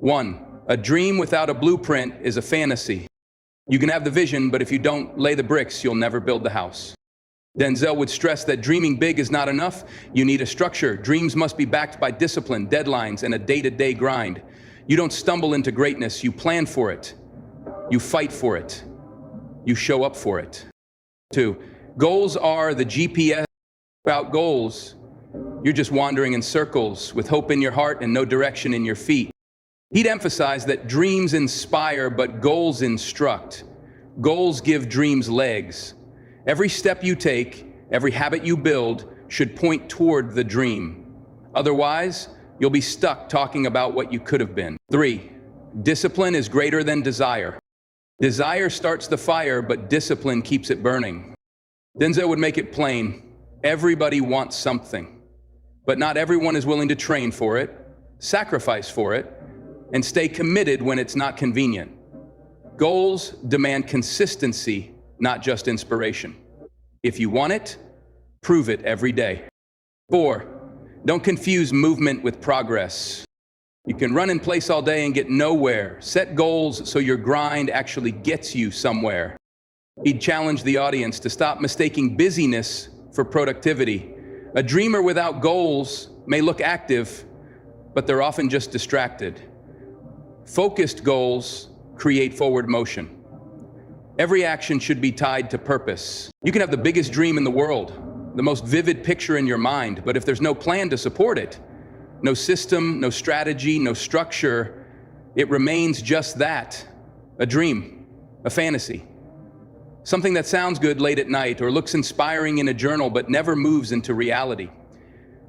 1. A dream without a blueprint is a fantasy. You can have the vision, but if you don't lay the bricks, you'll never build the house. Denzel would stress that dreaming big is not enough. You need a structure. Dreams must be backed by discipline, deadlines, and a day-to-day grind. You don't stumble into greatness. You plan for it. You fight for it. You show up for it. 2. Goals are the GPS. Without goals, you're just wandering in circles with hope in your heart and no direction in your feet. He'd emphasize that dreams inspire, but goals instruct. Goals give dreams legs. Every step you take, every habit you build, should point toward the dream. Otherwise, you'll be stuck talking about what you could have been. 3. Discipline is greater than desire. Desire starts the fire, but discipline keeps it burning. Denzel would make it plain: everybody wants something, but not everyone is willing to train for it, sacrifice for it, and stay committed when it's not convenient. Goals demand consistency, not just inspiration. If you want it, prove it every day. 4. Don't confuse movement with progress. You can run in place all day and get nowhere. Set goals so your grind actually gets you somewhere. He'd challenge the audience to stop mistaking busyness for productivity. A dreamer without goals may look active, but they're often just distracted. Focused goals create forward motion. Every action should be tied to purpose. You can have the biggest dream in the world, the most vivid picture in your mind, but if there's no plan to support it, no system, no strategy, no structure, it remains just that: a dream, a fantasy. Something that sounds good late at night or looks inspiring in a journal but never moves into reality.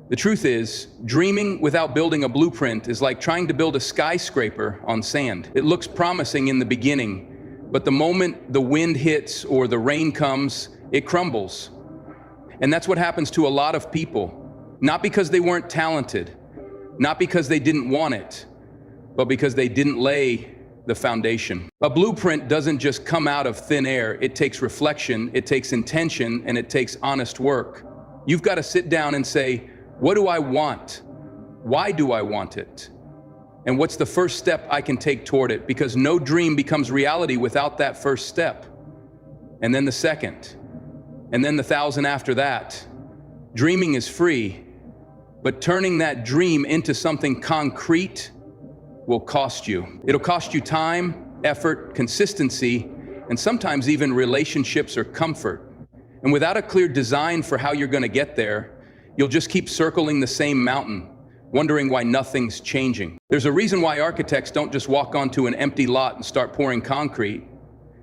The truth is, dreaming without building a blueprint is like trying to build a skyscraper on sand. It looks promising in the beginning, but the moment the wind hits or the rain comes, it crumbles. And that's what happens to a lot of people, not because they weren't talented, not because they didn't want it, but because they didn't lay the foundation. A blueprint doesn't just come out of thin air. It takes reflection, it takes intention, and it takes honest work. You've got to sit down and say, what do I want? Why do I want it? And what's the first step I can take toward it? Because no dream becomes reality without that first step. And then the second. And then the 1,000 after that. Dreaming is free, but turning that dream into something concrete will cost you. It'll cost you time, effort, consistency, and sometimes even relationships or comfort. And without a clear design for how you're going to get there, you'll just keep circling the same mountain, wondering why nothing's changing. There's a reason why architects don't just walk onto an empty lot and start pouring concrete.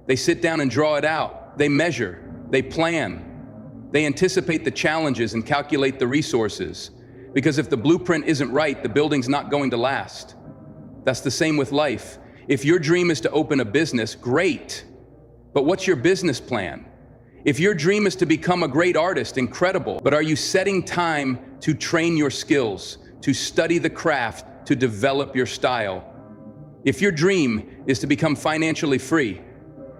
They sit down and draw it out. They measure, they plan, they anticipate the challenges and calculate the resources. Because if the blueprint isn't right, the building's not going to last. That's the same with life. If your dream is to open a business, great. But what's your business plan? If your dream is to become a great artist, incredible. But are you setting time to train your skills, to study the craft, to develop your style? If your dream is to become financially free,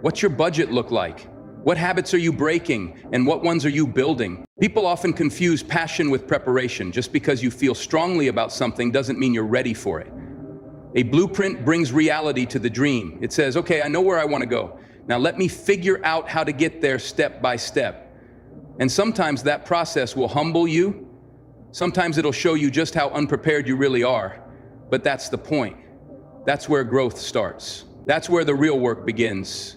what's your budget look like? What habits are you breaking, and what ones are you building? People often confuse passion with preparation. Just because you feel strongly about something doesn't mean you're ready for it. A blueprint brings reality to the dream. It says, okay, I know where I want to go. Now let me figure out how to get there step by step. And sometimes that process will humble you. Sometimes it'll show you just how unprepared you really are. But that's the point. That's where growth starts. That's where the real work begins.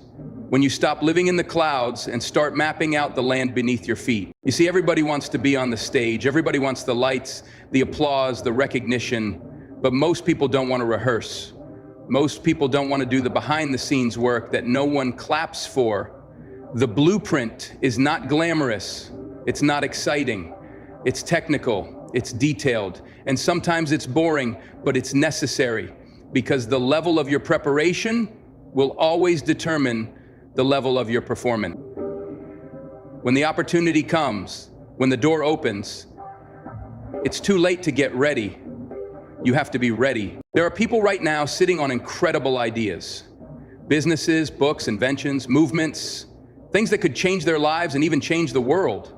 When you stop living in the clouds and start mapping out the land beneath your feet. You see, everybody wants to be on the stage. Everybody wants the lights, the applause, the recognition. But most people don't want to rehearse. Most people don't want to do the behind-the-scenes work that no one claps for. The blueprint is not glamorous. It's not exciting. It's technical. It's detailed. And sometimes it's boring, but it's necessary because the level of your preparation will always determine the level of your performance. When the opportunity comes, when the door opens, it's too late to get ready. You have to be ready. There are people right now sitting on incredible ideas. Businesses, books, inventions, movements, things that could change their lives and even change the world.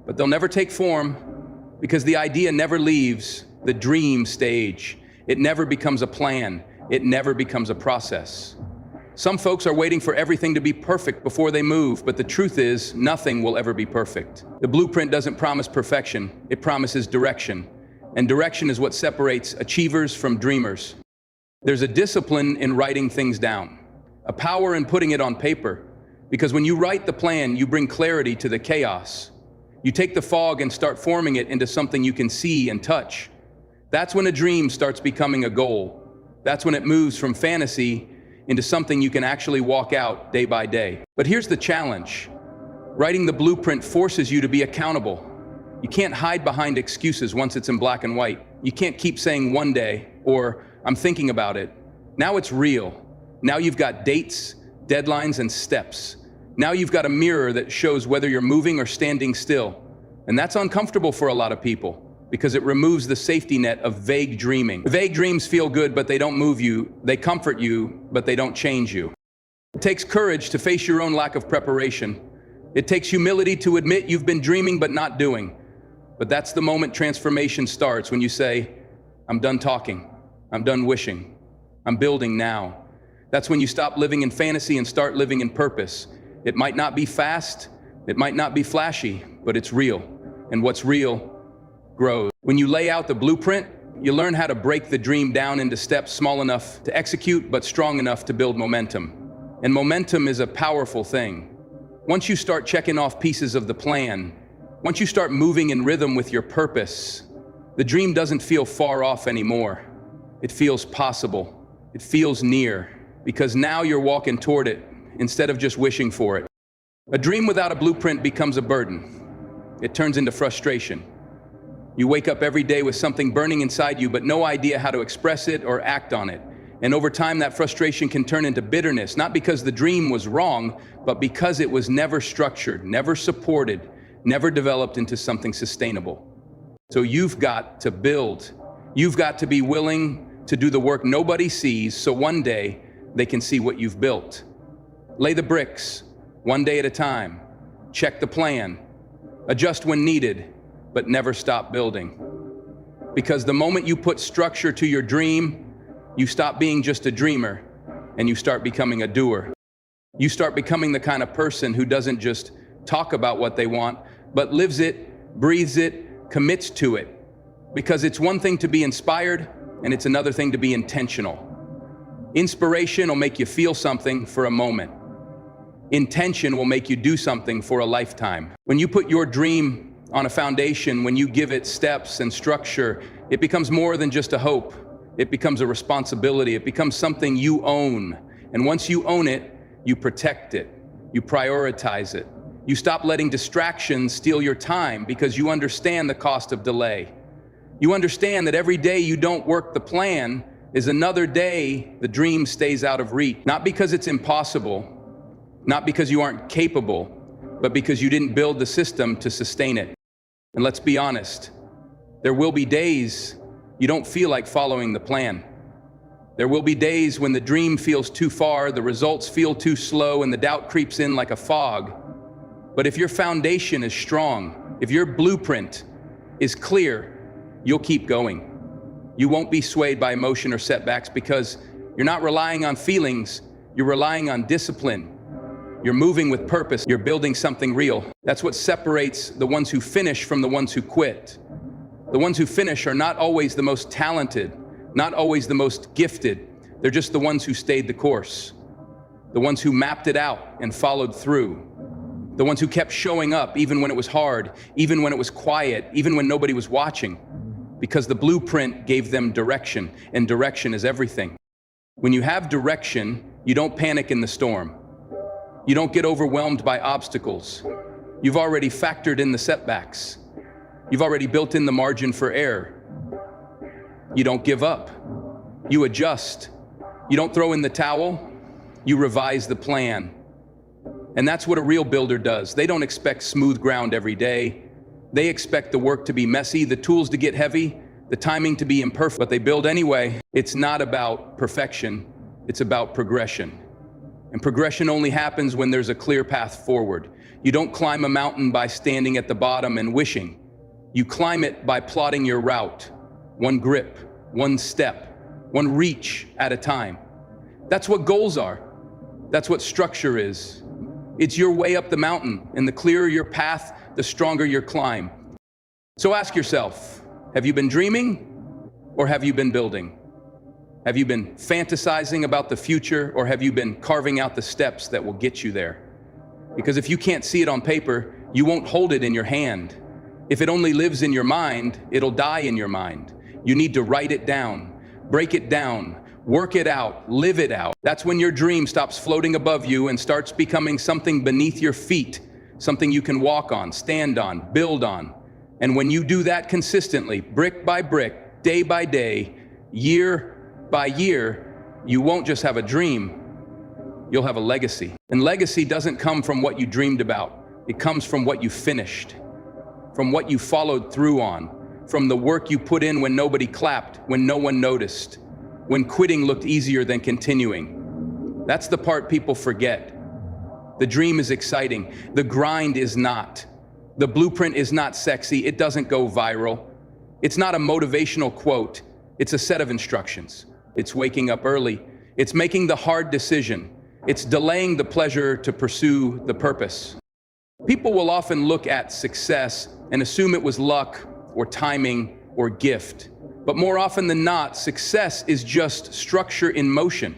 But they'll never take form because the idea never leaves the dream stage. It never becomes a plan. It never becomes a process. Some folks are waiting for everything to be perfect before they move, but the truth is, nothing will ever be perfect. The blueprint doesn't promise perfection, it promises direction. And direction is what separates achievers from dreamers. There's a discipline in writing things down, a power in putting it on paper, because when you write the plan, you bring clarity to the chaos. You take the fog and start forming it into something you can see and touch. That's when a dream starts becoming a goal. That's when it moves from fantasy into something you can actually walk out day by day. But here's the challenge. Writing the blueprint forces you to be accountable. You can't hide behind excuses once it's in black and white. You can't keep saying one day, or I'm thinking about it. Now it's real. Now you've got dates, deadlines, and steps. Now you've got a mirror that shows whether you're moving or standing still. And that's uncomfortable for a lot of people, because it removes the safety net of vague dreaming. Vague dreams feel good, but they don't move you. They comfort you, but they don't change you. It takes courage to face your own lack of preparation. It takes humility to admit you've been dreaming but not doing. But that's the moment transformation starts, when you say, I'm done talking. I'm done wishing. I'm building now. That's when you stop living in fantasy and start living in purpose. It might not be fast, it might not be flashy, but it's real. And what's real grows. When you lay out the blueprint, you learn how to break the dream down into steps small enough to execute, but strong enough to build momentum. And momentum is a powerful thing. Once you start checking off pieces of the plan, once you start moving in rhythm with your purpose, the dream doesn't feel far off anymore. It feels possible. It feels near, because now you're walking toward it instead of just wishing for it. A dream without a blueprint becomes a burden. It turns into frustration. You wake up every day with something burning inside you, but no idea how to express it or act on it. And over time, that frustration can turn into bitterness, not because the dream was wrong, but because it was never structured, never supported, never developed into something sustainable. So you've got to build. You've got to be willing to do the work nobody sees, so one day they can see what you've built. Lay the bricks, one day at a time. Check the plan. Adjust when needed, but never stop building. Because the moment you put structure to your dream, you stop being just a dreamer and you start becoming a doer. You start becoming the kind of person who doesn't just talk about what they want, but lives it, breathes it, commits to it. Because it's one thing to be inspired and it's another thing to be intentional. Inspiration will make you feel something for a moment. Intention will make you do something for a lifetime. When you put your dream on a foundation, when you give it steps and structure, it becomes more than just a hope. It becomes a responsibility. It becomes something you own. And once you own it, you protect it. You prioritize it. You stop letting distractions steal your time because you understand the cost of delay. You understand that every day you don't work the plan is another day the dream stays out of reach. Not because it's impossible, not because you aren't capable, but because you didn't build the system to sustain it. And let's be honest, there will be days you don't feel like following the plan. There will be days when the dream feels too far, the results feel too slow, and the doubt creeps in like a fog. But if your foundation is strong, if your blueprint is clear, you'll keep going. You won't be swayed by emotion or setbacks because you're not relying on feelings, you're relying on discipline. You're moving with purpose. You're building something real. That's what separates the ones who finish from the ones who quit. The ones who finish are not always the most talented, not always the most gifted. They're just the ones who stayed the course. The ones who mapped it out and followed through. The ones who kept showing up even when it was hard, even when it was quiet, even when nobody was watching. Because the blueprint gave them direction, and direction is everything. When you have direction, you don't panic in the storm. You don't get overwhelmed by obstacles. You've already factored in the setbacks. You've already built in the margin for error. You don't give up. You adjust. You don't throw in the towel. You revise the plan. And that's what a real builder does. They don't expect smooth ground every day. They expect the work to be messy, the tools to get heavy, the timing to be imperfect, but they build anyway. It's not about perfection. It's about progression. And progression only happens when there's a clear path forward. You don't climb a mountain by standing at the bottom and wishing. You climb it by plotting your route. One grip, one step, one reach at a time. That's what goals are. That's what structure is. It's your way up the mountain, and the clearer your path, the stronger your climb. So ask yourself, have you been dreaming or have you been building? Have you been fantasizing about the future or have you been carving out the steps that will get you there? Because if you can't see it on paper, you won't hold it in your hand. If it only lives in your mind, it'll die in your mind. You need to write it down, break it down, work it out, live it out. That's when your dream stops floating above you and starts becoming something beneath your feet, something you can walk on, stand on, build on. And when you do that consistently, brick by brick, day by day, year by year, you won't just have a dream, you'll have a legacy. And legacy doesn't come from what you dreamed about. It comes from what you finished, from what you followed through on, from the work you put in when nobody clapped, when no one noticed, when quitting looked easier than continuing. That's the part people forget. The dream is exciting. The grind is not. The blueprint is not sexy. It doesn't go viral. It's not a motivational quote. It's a set of instructions. It's waking up early. It's making the hard decision. It's delaying the pleasure to pursue the purpose. People will often look at success and assume it was luck or timing or gift. But more often than not, success is just structure in motion.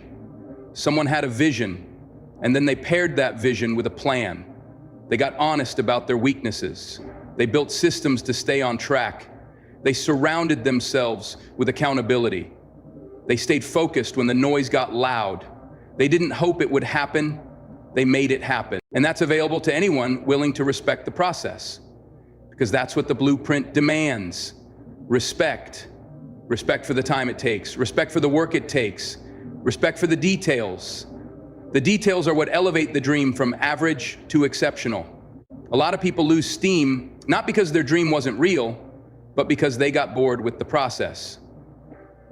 Someone had a vision, and then they paired that vision with a plan. They got honest about their weaknesses. They built systems to stay on track. They surrounded themselves with accountability. They stayed focused when the noise got loud. They didn't hope it would happen. They made it happen. And that's available to anyone willing to respect the process, because that's what the blueprint demands. Respect. Respect for the time it takes. Respect for the work it takes. Respect for the details. The details are what elevate the dream from average to exceptional. A lot of people lose steam, not because their dream wasn't real, but because they got bored with the process.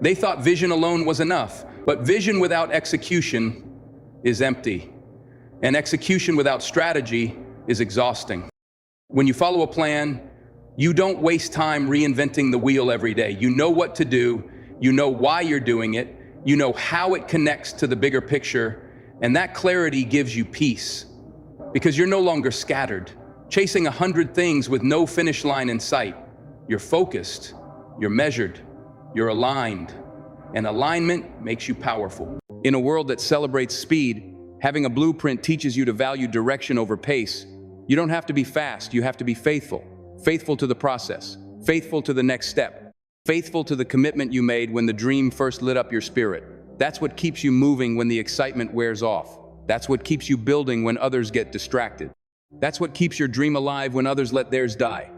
They thought vision alone was enough, but vision without execution is empty. And execution without strategy is exhausting. When you follow a plan, you don't waste time reinventing the wheel every day. You know what to do, you know why you're doing it, you know how it connects to the bigger picture, and that clarity gives you peace. Because you're no longer scattered, chasing 100 things with no finish line in sight. You're focused, you're measured, you're aligned, and alignment makes you powerful. In a world that celebrates speed, having a blueprint teaches you to value direction over pace. You don't have to be fast, you have to be faithful. Faithful to the process, faithful to the next step, faithful to the commitment you made when the dream first lit up your spirit. That's what keeps you moving when the excitement wears off. That's what keeps you building when others get distracted. That's what keeps your dream alive when others let theirs die.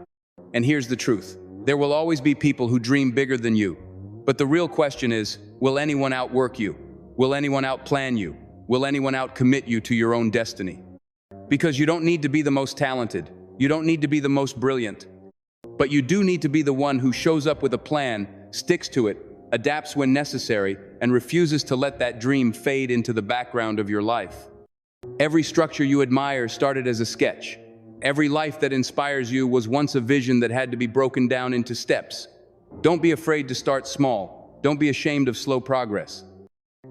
And here's the truth. There will always be people who dream bigger than you. But the real question is, will anyone outwork you? Will anyone outplan you? Will anyone outcommit you to your own destiny? Because you don't need to be the most talented. You don't need to be the most brilliant. But you do need to be the one who shows up with a plan, sticks to it, adapts when necessary, and refuses to let that dream fade into the background of your life. Every structure you admire started as a sketch. Every life that inspires you was once a vision that had to be broken down into steps. Don't be afraid to start small. Don't be ashamed of slow progress.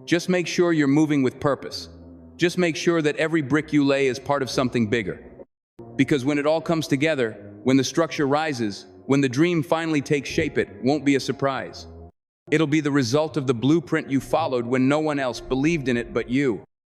Just make sure you're moving with purpose. Just make sure that every brick you lay is part of something bigger. Because when it all comes together, when the structure rises, when the dream finally takes shape, it won't be a surprise. It'll be the result of the blueprint you followed when no one else believed in it but you.